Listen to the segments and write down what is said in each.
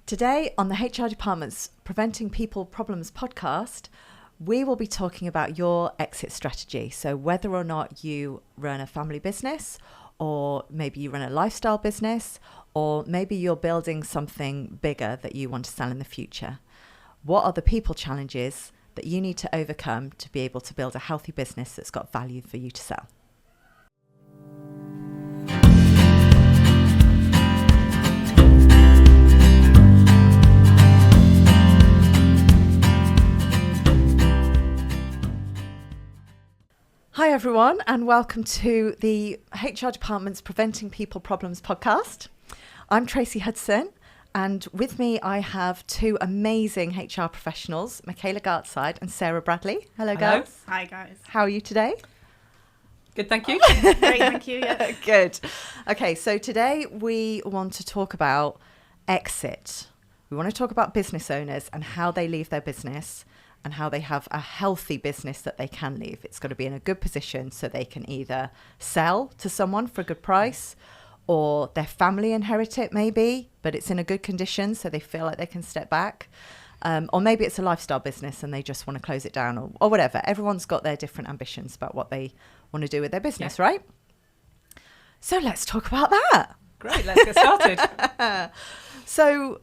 Today on the HR Department's Preventing People Problems podcast, we will be talking about your exit strategy. So whether or not you run a family business, or maybe you run a lifestyle business, or maybe you're building something bigger that you want to sell in the future. What are the people challenges that you need to overcome to be able to build a healthy business that's got value for you to sell? Hi everyone, and welcome to the HR Department's Preventing People Problems podcast. I'm Tracey Hudson, and with me I have two amazing HR professionals, Michaela Gartside and Sarah Bradley. Hello girls. Hi guys. How are you today? Good, thank you. Great, thank you. Yeah. Good. Okay, so today we want to talk about exit. We want to talk about business owners and how they leave their business and how they have a healthy business that they can leave. It's got to be in a good position so they can either sell to someone for a good price, or their family inherit it maybe, but it's in a good condition so they feel like they can step back. Or maybe it's a lifestyle business and they just want to close it down, or whatever. Everyone's got their different ambitions about what they want to do with their business, right? So let's talk about that. Great, let's get started. So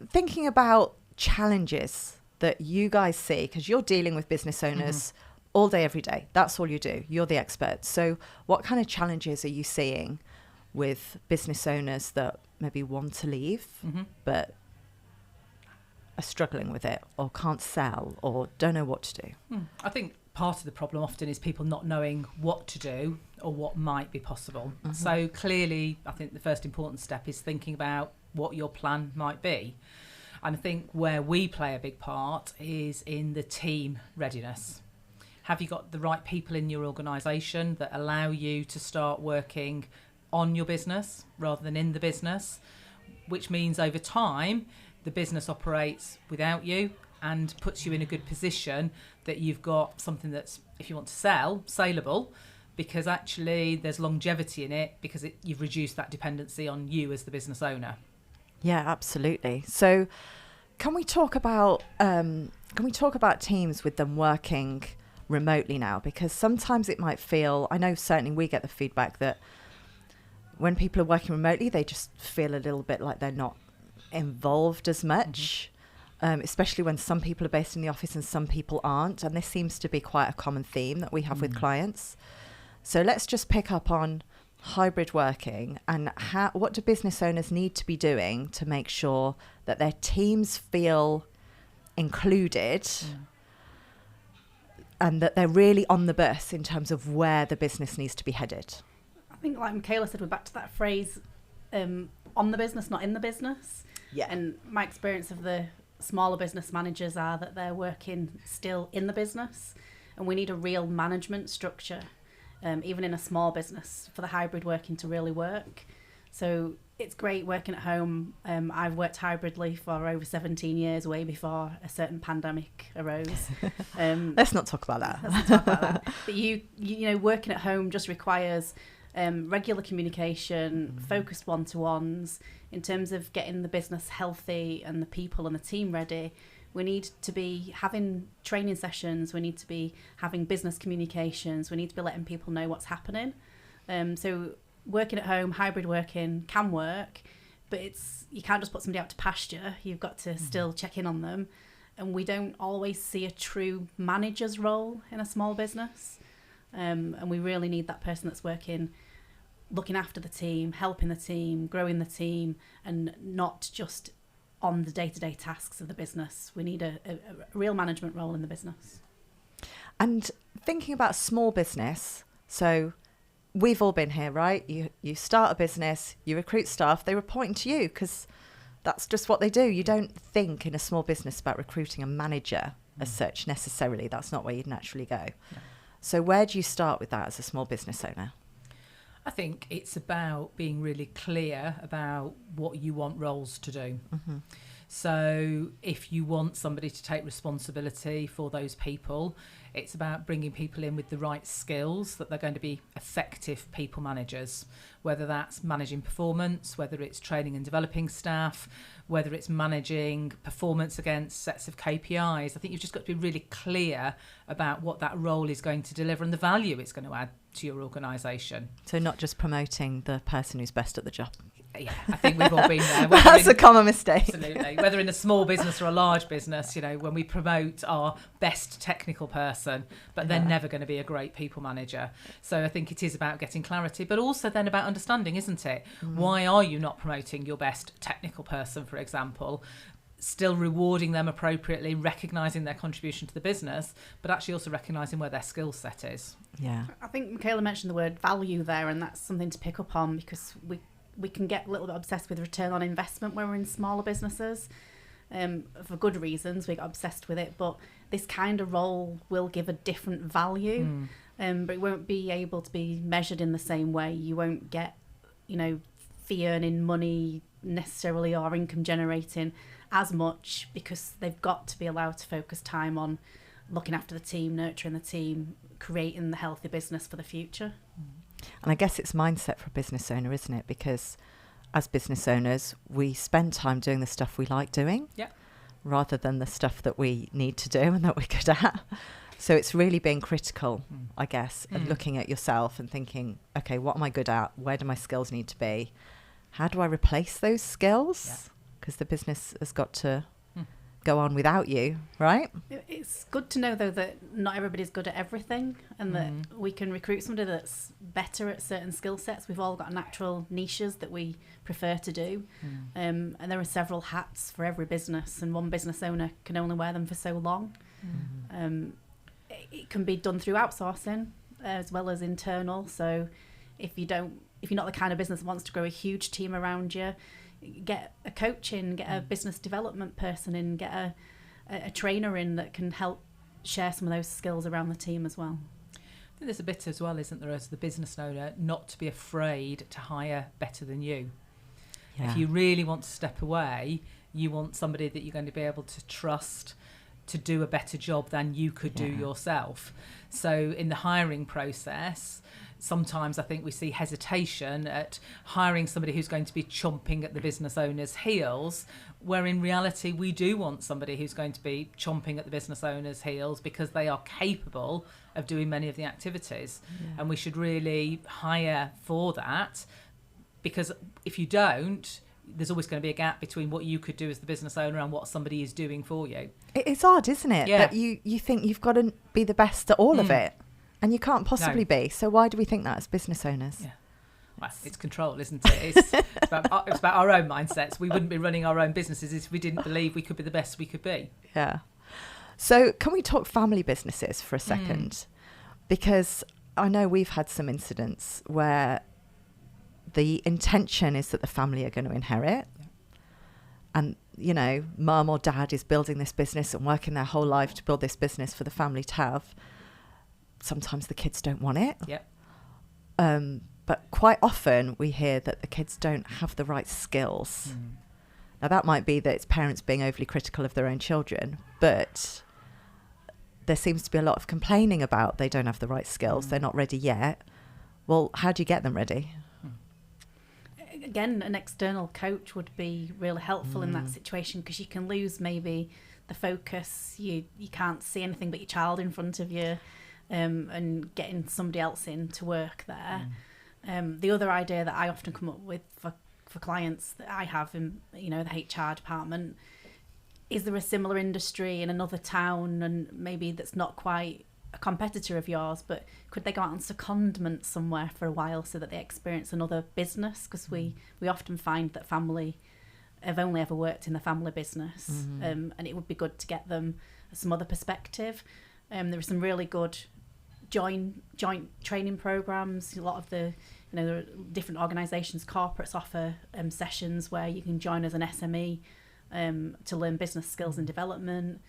thinking about challenges that you guys see, because you're dealing with business owners all day, every day. That's all you do. You're the expert. So what kind of challenges are you seeing with business owners that maybe want to leave, but are struggling with it, or can't sell, or don't know what to do? I think part of the problem often is people not knowing what to do or what might be possible. So clearly, I think the first important step is thinking about what your plan might be. And I think where we play a big part is in the team readiness. Have you got the right people in your organisation that allow you to start working on your business rather than in the business, which means over time the business operates without you and puts you in a good position that you've got something that's, if you want to sell, saleable, because actually there's longevity in it because you've reduced that dependency on you as the business owner. Yeah, absolutely. So can we talk about teams with them working remotely now? Because sometimes it might feel, I know certainly we get the feedback that when people are working remotely, they just feel a little bit like they're not involved as much, especially when some people are based in the office and some people aren't. And this seems to be quite a common theme that we have with clients. So let's just pick up on hybrid working and what do business owners need to be doing to make sure that their teams feel included and that they're really on the bus in terms of where the business needs to be headed. I think, like Michaela said, we're back to that phrase, on the business, not in the business. Yeah. And my experience of the smaller business managers are that they're working still in the business, and we need a real management structure, even in a small business, for the hybrid working to really work. So it's great working at home. I've worked hybridly for over 17 years, way before a certain pandemic arose. Let's not talk about that. Let's not talk about that. But you know, working at home just requires regular communication, focused one-to-ones. In terms of getting the business healthy and the people and the team ready, we need to be having training sessions. We need to be having business communications. We need to be letting people know what's happening. So working at home, hybrid working can work, but you can't just put somebody out to pasture. You've got to still check in on them. And we don't always see a true manager's role in a small business. And we really need that person that's working, looking after the team, helping the team, growing the team, and not just on the day-to-day tasks of the business. We need a real management role in the business. And thinking about small business, so we've all been here, right? You start a business, you recruit staff, they report to you because that's just what they do. You don't think in a small business about recruiting a manager as such necessarily. That's not where you'd naturally go. No. So where do you start with that as a small business owner? I think it's about being really clear about what you want roles to do. So if you want somebody to take responsibility for those people, it's about bringing people in with the right skills that they're going to be effective people managers, whether that's managing performance, whether it's training and developing staff, whether it's managing performance against sets of KPIs. I think you've just got to be really clear about what that role is going to deliver and the value it's going to add to your organisation. So not just promoting the person who's best at the job. Yeah, I think we've all been there. That's a common mistake. Absolutely. Whether in a small business or a large business, you know, when we promote our best technical person, but they're never going to be a great people manager. So I think it is about getting clarity, but also then about understanding, isn't it? Why are you not promoting your best technical person, for example? Still rewarding them appropriately, recognising their contribution to the business, but actually also recognising where their skill set is. Yeah. I think Michaela mentioned the word value there, and that's something to pick up on, because we can get a little bit obsessed with return on investment when we're in smaller businesses. For good reasons, we get obsessed with it, but this kind of role will give a different value, but it won't be able to be measured in the same way. You won't get, you know, fee earning money necessarily or income generating as much, because they've got to be allowed to focus time on looking after the team, nurturing the team, creating the healthy business for the future. And I guess it's mindset for a business owner, isn't it? Because as business owners, we spend time doing the stuff we like doing, rather than the stuff that we need to do and that we're good at. So it's really being critical, I guess, and looking at yourself and thinking, okay, what am I good at? Where do my skills need to be? How do I replace those skills? Because the business has got to go on without you, right? It's good to know, though, that not everybody's good at everything, and that we can recruit somebody that's better at certain skill sets. We've all got natural niches that we prefer to do, and there are several hats for every business, and one business owner can only wear them for so long. It can be done through outsourcing as well as internal. So if you're not the kind of business that wants to grow a huge team around you, get a coach in, get a business development person in, get a trainer in that can help share some of those skills around the team as well. I think there's a bit as well, isn't there, as the business owner, not to be afraid to hire better than you. If you really want to step away, you want somebody that you're going to be able to trust to do a better job than you could do yourself. So in the hiring process, sometimes I think we see hesitation at hiring somebody who's going to be chomping at the business owner's heels, where in reality we do want somebody who's going to be chomping at the business owner's heels because they are capable of doing many of the activities. And we should really hire for that, because if you don't, there's always going to be a gap between what you could do as the business owner and what somebody is doing for you. It's odd, isn't it? That you think you've got to be the best at all of it, and you can't possibly be. So why do we think that as business owners? Well, it's control, isn't it? It's about our own mindsets. We wouldn't be running our own businesses if we didn't believe we could be the best we could be. Yeah. So can we talk family businesses for a second? Because I know we've had some incidents where the intention is that the family are going to inherit. And, you know, mum or dad is building this business and working their whole life to build this business for the family to have. Sometimes the kids don't want it. But quite often we hear that the kids don't have the right skills. Now, that might be that it's parents being overly critical of their own children, but there seems to be a lot of complaining about they don't have the right skills, they're not ready yet. Well, how do you get them ready? Again, an external coach would be really helpful in that situation, because you can lose maybe the focus. You can't see anything but your child in front of you, and getting somebody else in to work there. The other idea that I often come up with for clients that I have in, you know, the HR department, is there a similar industry in another town, and maybe that's not quite a competitor of yours, but could they go out on secondment somewhere for a while so that they experience another business? Because we often find that family have only ever worked in the family business, and it would be good to get them some other perspective. There are some really good joint training programs. A lot of the, you know, there are different organisations, corporates offer sessions where you can join as an SME to learn business skills and development.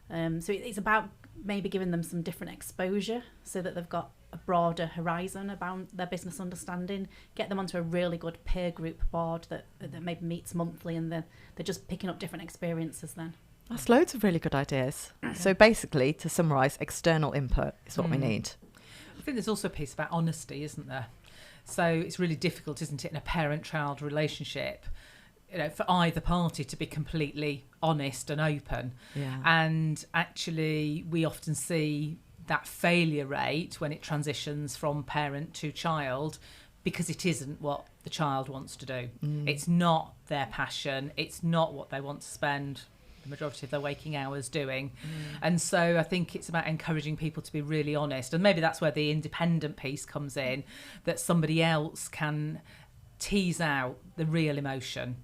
So it's about maybe giving them some different exposure so that they've got a broader horizon about their business understanding, get them onto a really good peer group board that maybe meets monthly, and they're just picking up different experiences then. That's loads of really good ideas. So basically, to summarise, external input is what we need. I think there's also a piece about honesty, isn't there? So it's really difficult, isn't it, in a parent-child relationship, for either party to be completely honest and open. Yeah. And actually, we often see that failure rate when it transitions from parent to child, because it isn't what the child wants to do. It's not their passion. It's not what they want to spend the majority of their waking hours doing. And so I think it's about encouraging people to be really honest, and maybe that's where the independent piece comes in, that somebody else can tease out the real emotion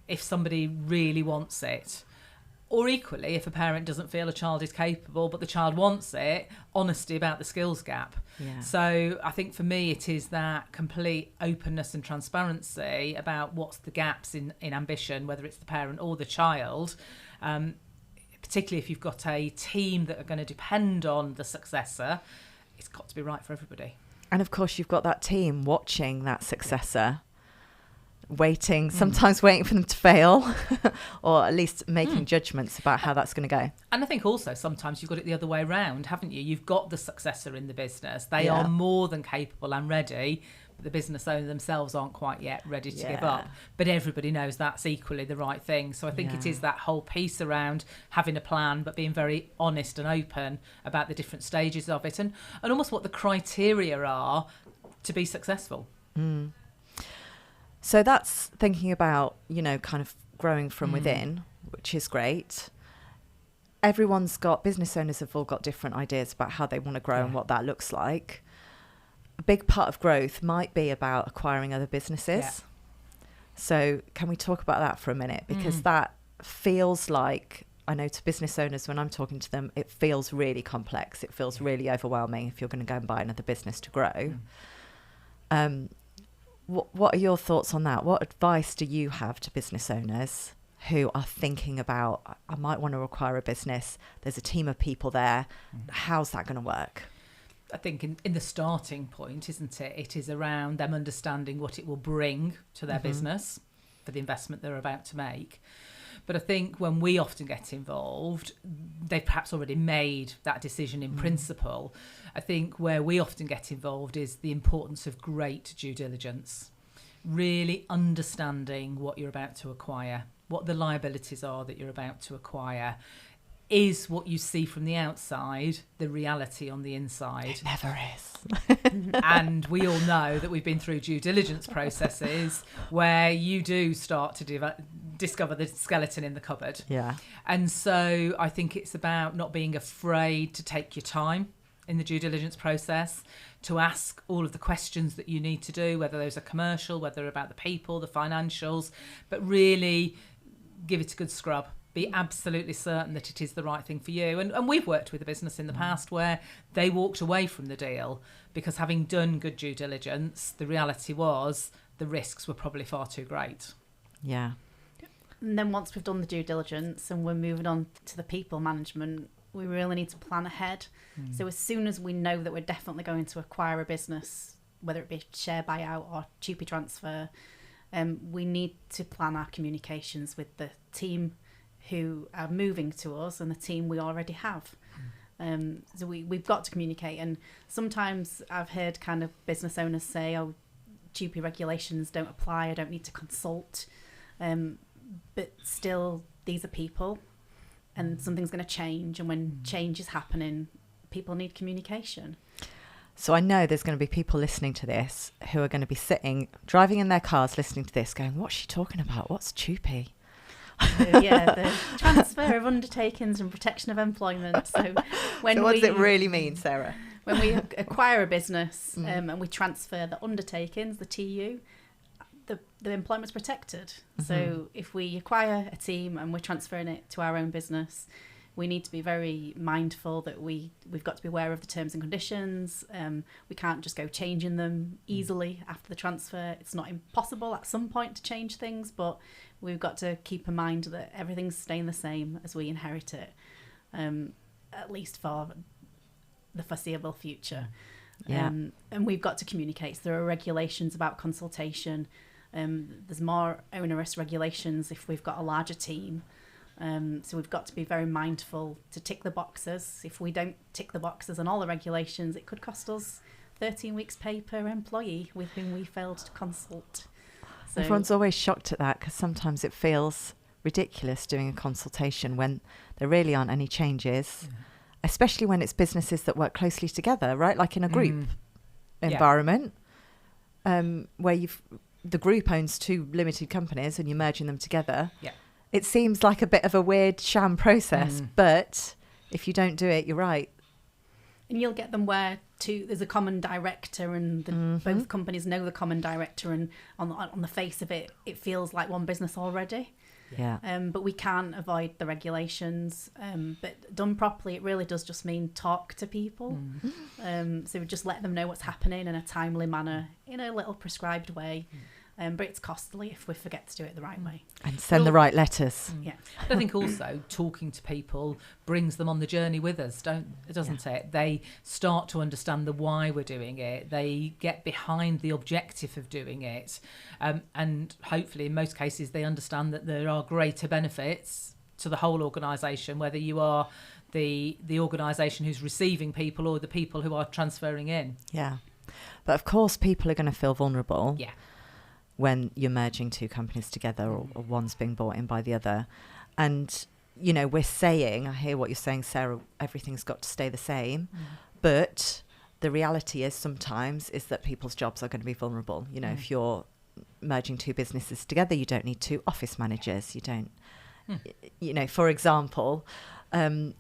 if somebody really wants it. Or equally, if a parent doesn't feel a child is capable but the child wants it, honesty about the skills gap. Yeah. So I think for me it is that complete openness and transparency about what's the gaps in ambition, whether it's the parent or the child, particularly if you've got a team that are going to depend on the successor. It's got to be right for everybody. And of course, you've got that team watching that successor, sometimes waiting for them to fail, or at least making judgments about how that's going to go. And I think also sometimes you've got it the other way around, haven't you? You've got the successor in the business. They are more than capable and ready, but the business owner themselves aren't quite yet ready to give up. But everybody knows that's equally the right thing. So I think it is that whole piece around having a plan, but being very honest and open about the different stages of it, and almost what the criteria are to be successful. So that's thinking about, kind of growing from within, which is great. Business owners have all got different ideas about how they want to grow and what that looks like. A big part of growth might be about acquiring other businesses. Yeah. So can we talk about that for a minute? Because that feels like, I know to business owners, when I'm talking to them, it feels really complex. It feels really overwhelming if you're going to go and buy another business to grow. What are your thoughts on that? What advice do you have to business owners who are thinking about, I might want to acquire a business, there's a team of people there, how's that going to work? I think in the starting point, isn't it? It is around them understanding what it will bring to their business for the investment they're about to make. But I think when we often get involved, they've perhaps already made that decision in principle. I think where we often get involved is the importance of great due diligence, really understanding what you're about to acquire, what the liabilities are that you're about to acquire. Is what you see from the outside the reality on the inside? It never is. And we all know that we've been through due diligence processes where you do start to discover the skeleton in the cupboard. Yeah. And so I think it's about not being afraid to take your time in the due diligence process, to ask all of the questions that you need to do, whether those are commercial, whether about the people, the financials, but really give it a good scrub. Be absolutely certain that it is the right thing for you. And we've worked with a business in the past where they walked away from the deal because, having done good due diligence, the reality was the risks were probably far too great. Yeah. And then once we've done the due diligence and we're moving on to the people management, we really need to plan ahead. So as soon as we know that we're definitely going to acquire a business, whether it be share buyout or cheapy transfer, we need to plan our communications with the team who are moving to us and the team we already have. So we've got to communicate. And sometimes I've heard kind of business owners say, oh, GP regulations don't apply, I don't need to consult. But still, these are people and something's going to change. And when change is happening, people need communication. So I know there's going to be people listening to this who are going to be driving in their cars, listening to this, going, what's she talking about? What's TUPE? The transfer of undertakings and protection of employment. So what does it really mean, Sarah? When we acquire a business and we transfer the undertakings, the TU, the employment's protected. So if we acquire a team and we're transferring it to our own business, we need to be very mindful that we've got to be aware of the terms and conditions. We can't just go changing them easily after the transfer. It's not impossible at some point to change things, but we've got to keep in mind that everything's staying the same as we inherit it, at least for the foreseeable future. Yeah. And we've got to communicate. So there are regulations about consultation. There's more onerous regulations if we've got a larger team. So we've got to be very mindful to tick the boxes. If we don't tick the boxes on all the regulations, it could cost us 13 weeks pay per employee with whom we failed to consult. So Everyone's always shocked at that because sometimes it feels ridiculous doing a consultation when there really aren't any changes, especially when it's businesses that work closely together, right? Like in a group environment, where the group owns two limited companies and you're merging them together. Yeah. It seems like a bit of a weird sham process, but if you don't do it, you're right. And you'll get them where there's a common director and both companies know the common director, and on the face of it, it feels like one business already. Yeah. But we can't avoid the regulations. But done properly, it really does just mean talk to people. So we just let them know what's happening in a timely manner, in a little prescribed way. But it's costly if we forget to do it the right way. And send the right letters. Yeah. I think also talking to people brings them on the journey with us, doesn't it? They start to understand the why we're doing it. They get behind the objective of doing it. And hopefully, in most cases, they understand that there are greater benefits to the whole organisation, whether you are the organisation who's receiving people or the people who are transferring in. Yeah. But of course, people are going to feel vulnerable. Yeah. When you're merging two companies together or one's being bought in by the other. And, we're saying, I hear what you're saying, Sarah, everything's got to stay the same. But the reality is sometimes is that people's jobs are going to be vulnerable. If you're merging two businesses together, you don't need two office managers. You don't, for example.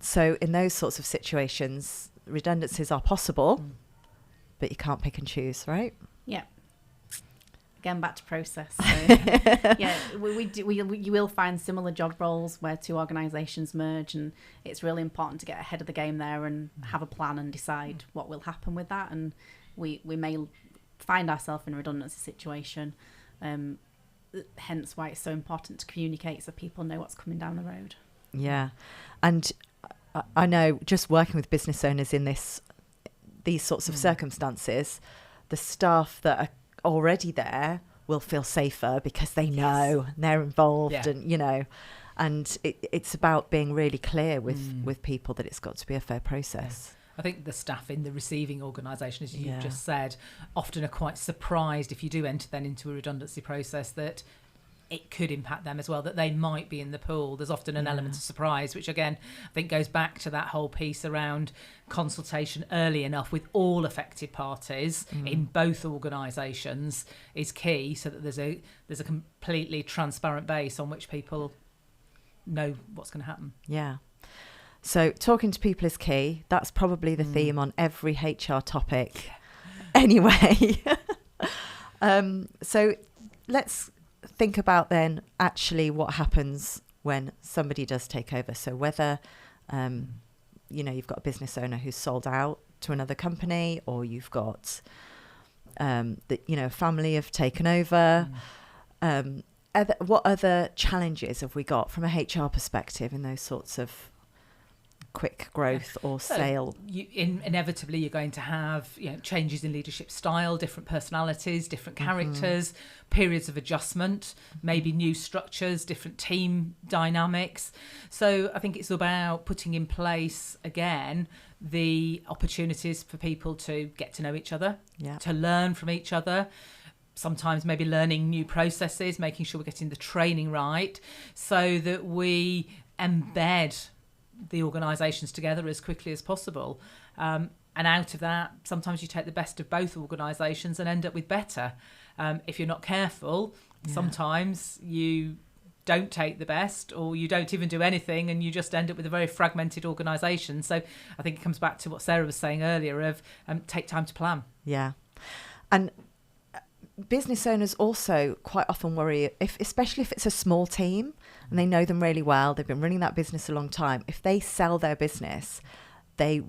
So in those sorts of situations, redundancies are possible, but you can't pick and choose, right? Yeah. Again, back to process. So, you will find similar job roles where two organisations merge, and it's really important to get ahead of the game there and have a plan and decide what will happen with that. And we may find ourselves in a redundancy situation, hence why it's so important to communicate so people know what's coming down the road. Yeah, and I know just working with business owners in these sorts of circumstances, the staff that are already there will feel safer because they know they're involved, and and it's about being really clear with people that it's got to be a fair process. I think the staff in the receiving organisation, as you've just said, often are quite surprised if you do enter then into a redundancy process that it could impact them as well, that they might be in the pool. There's often an element of surprise, which again, I think goes back to that whole piece around consultation early enough with all affected parties in both organisations is key, so that there's a completely transparent base on which people know what's going to happen. Yeah. So talking to people is key. That's probably the theme on every HR topic. Anyway, so let's think about then actually what happens when somebody does take over. So whether, you've got a business owner who's sold out to another company, or you've got, a family have taken over. What other challenges have we got from a HR perspective in those sorts of quick growth or sale? Inevitably you're going to have changes in leadership style, different personalities, different characters, periods of adjustment, maybe new structures, different team dynamics. So I think it's about putting in place again the opportunities for people to get to know each other, to learn from each other, sometimes maybe learning new processes, making sure we're getting the training right so that we embed the organisations together as quickly as possible. And out of that, sometimes you take the best of both organisations and end up with better. If you're not careful, sometimes you don't take the best, or you don't even do anything, and you just end up with a very fragmented organisation. So I think it comes back to what Sarah was saying earlier of take time to plan. Yeah. And business owners also quite often worry, especially if it's a small team and they know them really well, they've been running that business a long time. If they sell their business, they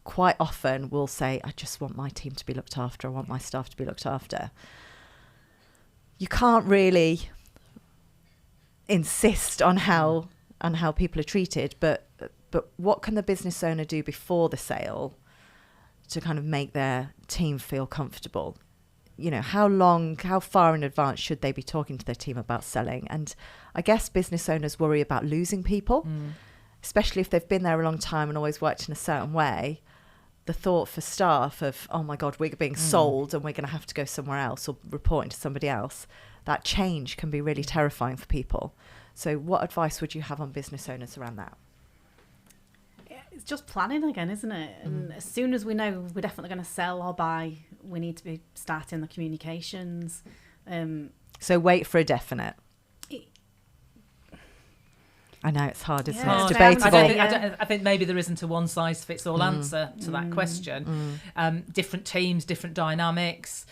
quite often will say, I just want my team to be looked after. I want my staff to be looked after. You can't really insist on how people are treated, but what can the business owner do before the sale to kind of make their team feel comfortable, you know, how far in advance should they be talking to their team about selling? And I guess business owners worry about losing people, especially if they've been there a long time and always worked in a certain way. The thought for staff of, oh my God, we're being sold and we're going to have to go somewhere else or reporting to somebody else, that change can be really terrifying for people. So what advice would you have on business owners around that? It's just planning again, isn't it? And as soon as we know we're definitely going to sell or buy, we need to be starting the communications. So wait for a definite. I know it's hard, isn't it? It's I debatable. I think maybe there isn't a one-size-fits-all answer to that question. Different teams, different dynamics,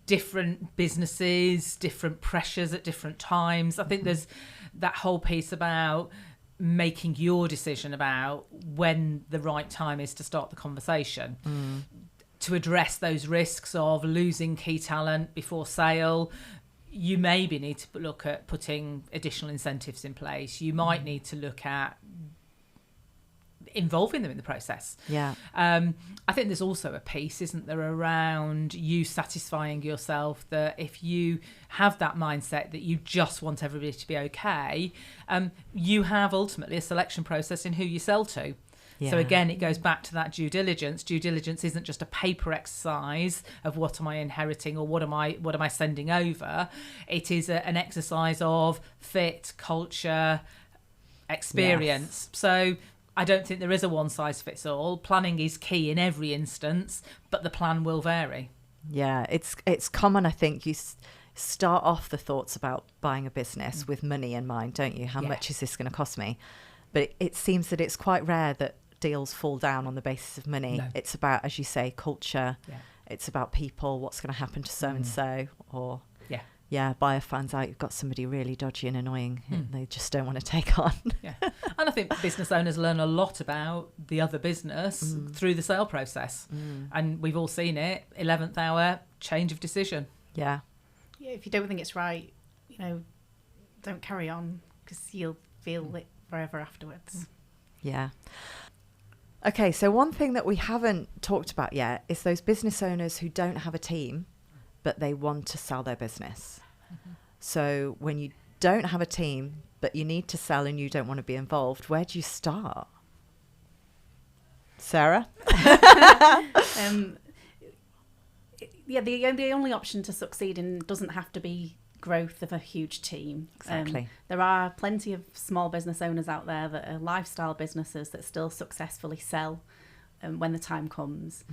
different businesses, different pressures at different times. I think there's that whole piece about making your decision about when the right time is to start the conversation. To address those risks of losing key talent before sale, you maybe need to look at putting additional incentives in place. You might need to look at involving them in the process. Yeah. I think there's also a piece, isn't there, around you satisfying yourself that if you have that mindset that you just want everybody to be okay, you have ultimately a selection process in who you sell to. Yeah. So again, it goes back to that due diligence. Due diligence isn't just a paper exercise of what am I inheriting or what am I sending over. It is an exercise of fit, culture, experience. Yes. So I don't think there is a one size fits all. Planning is key in every instance, but the plan will vary. Yeah, it's common. I think you start off the thoughts about buying a business with money in mind, don't you? How much is this going to cost me? But it seems that it's quite rare that deals fall down on the basis of money. No. It's about, as you say, culture. Yeah. It's about people, what's going to happen to so-and-so, or buyer finds out you've got somebody really dodgy and annoying and they just don't want to take on. And I think business owners learn a lot about the other business through the sale process. And we've all seen it, 11th hour, change of decision. Yeah, if you don't think it's right, don't carry on, because you'll feel it forever afterwards. Yeah. Okay, so one thing that we haven't talked about yet is those business owners who don't have a team, but they want to sell their business. So when you don't have a team, but you need to sell and you don't want to be involved, where do you start? Sarah? The only option to succeed in doesn't have to be growth of a huge team. Exactly. There are plenty of small business owners out there that are lifestyle businesses that still successfully sell when the time comes.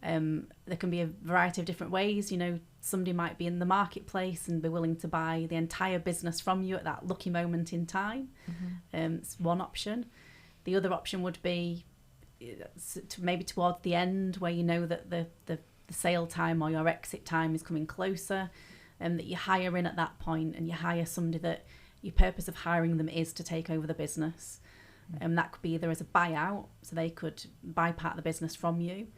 There can be a variety of different ways. Somebody might be in the marketplace and be willing to buy the entire business from you at that lucky moment in time. It's one option. The other option would be maybe towards the end, where you know that the sale time or your exit time is coming closer, and that you hire in at that point, and you hire somebody that your purpose of hiring them is to take over the business. And that could be either as a buyout, so they could buy part of the business from you,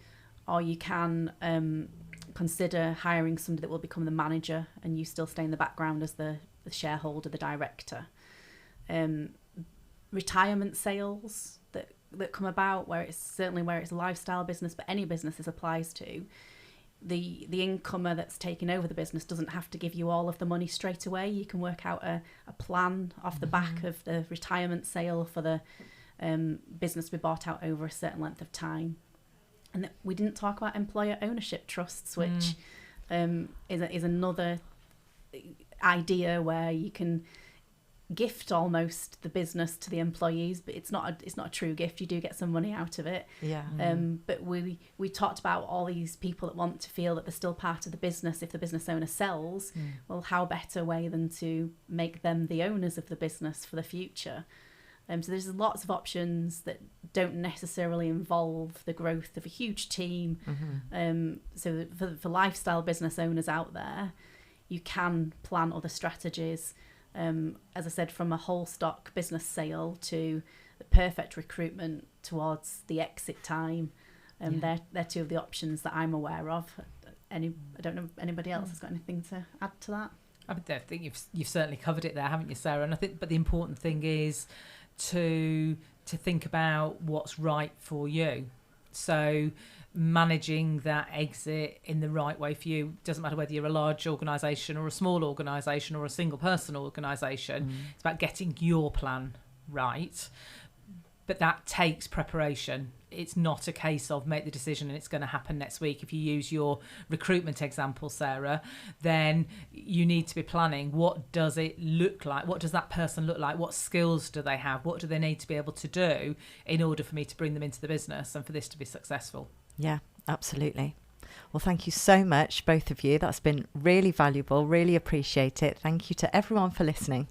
or you can consider hiring somebody that will become the manager and you still stay in the background as the shareholder, the director. Retirement sales that come about, where it's a lifestyle business, but any business this applies to, the incomer that's taking over the business doesn't have to give you all of the money straight away. You can work out a plan off the back of the retirement sale for the business to be bought out over a certain length of time. And we didn't talk about employer ownership trusts, which is another idea where you can gift almost the business to the employees, but it's not a true gift. You do get some money out of it. But we talked about all these people that want to feel that they're still part of the business if the business owner sells. Well, how better way than to make them the owners of the business for the future? So there's lots of options that don't necessarily involve the growth of a huge team. So for lifestyle business owners out there, you can plan other strategies. As I said, from a whole stock business sale to the perfect recruitment towards the exit time. They're two of the options that I'm aware of. I don't know if anybody else has got anything to add to that. I think you've certainly covered it there, haven't you, Sarah? And I think, but the important thing is to think about what's right for you. So managing that exit in the right way for you. Doesn't matter whether you're a large organisation or a small organisation or a single person organisation. It's about getting your plan right. But that takes preparation. It's not a case of make the decision and it's going to happen next week. If you use your recruitment example, Sarah, then you need to be planning. What does it look like? What does that person look like? What skills do they have? What do they need to be able to do in order for me to bring them into the business and for this to be successful? Yeah, absolutely. Well, thank you so much, both of you. That's been really valuable. Really appreciate it. Thank you to everyone for listening.